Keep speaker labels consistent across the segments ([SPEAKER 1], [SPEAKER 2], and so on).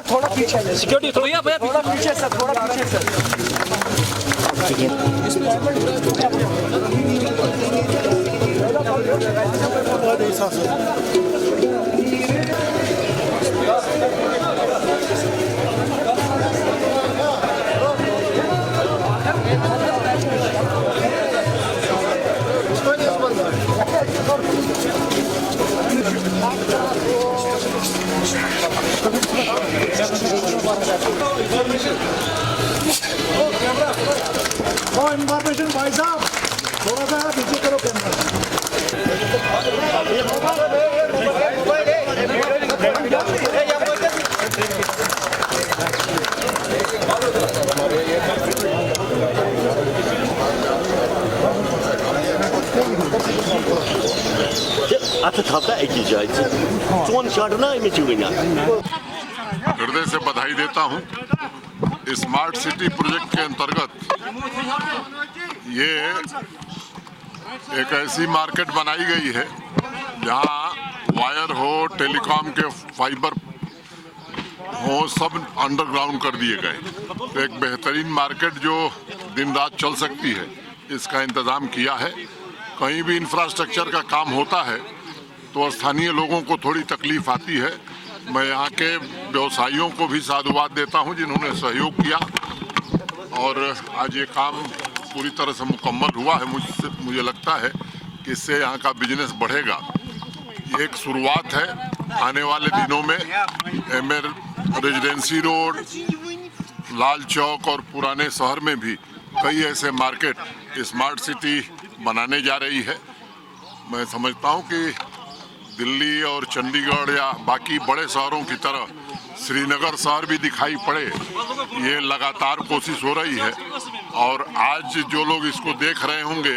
[SPEAKER 1] थोड़ा पीछे सिक्योरिटी थोड़ा पीछे सर, थोड़ा पीछे सर। इन्फॉर्मेशन भाई साहब थोड़ा सा पीछे करो कैमरा।
[SPEAKER 2] हृदय से बधाई देता हूं। स्मार्ट सिटी प्रोजेक्ट के अंतर्गत ये एक ऐसी मार्केट बनाई गई है जहां वायर हो, टेलीकॉम के फाइबर हो, सब अंडरग्राउंड कर दिए गए। तो एक बेहतरीन मार्केट जो दिन रात चल सकती है, इसका इंतज़ाम किया है। कहीं भी इंफ्रास्ट्रक्चर का काम होता है तो स्थानीय लोगों को थोड़ी तकलीफ आती है। मैं यहाँ के व्यवसायियों को भी साधुवाद देता हूँ जिन्होंने सहयोग किया और आज ये काम पूरी तरह से मुकम्मल हुआ है। मुझे लगता है कि इससे यहाँ का बिजनेस बढ़ेगा। ये एक शुरुआत है। आने वाले दिनों में एमएर रेजिडेंसी रोड, लाल चौक और पुराने शहर में भी कई ऐसे मार्केट स्मार्ट सिटी बनाने जा रही है। मैं समझता हूँ कि दिल्ली और चंडीगढ़ या बाकी बड़े शहरों की तरह श्रीनगर शहर भी दिखाई पड़े, ये लगातार कोशिश हो रही है। और आज जो लोग इसको देख रहे होंगे,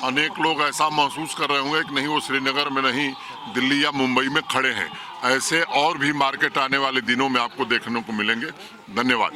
[SPEAKER 2] अनेक लोग ऐसा महसूस कर रहे होंगे कि नहीं वो श्रीनगर में नहीं दिल्ली या मुंबई में खड़े हैं। ऐसे और भी मार्केट आने वाले दिनों में आपको देखने को मिलेंगे। धन्यवाद।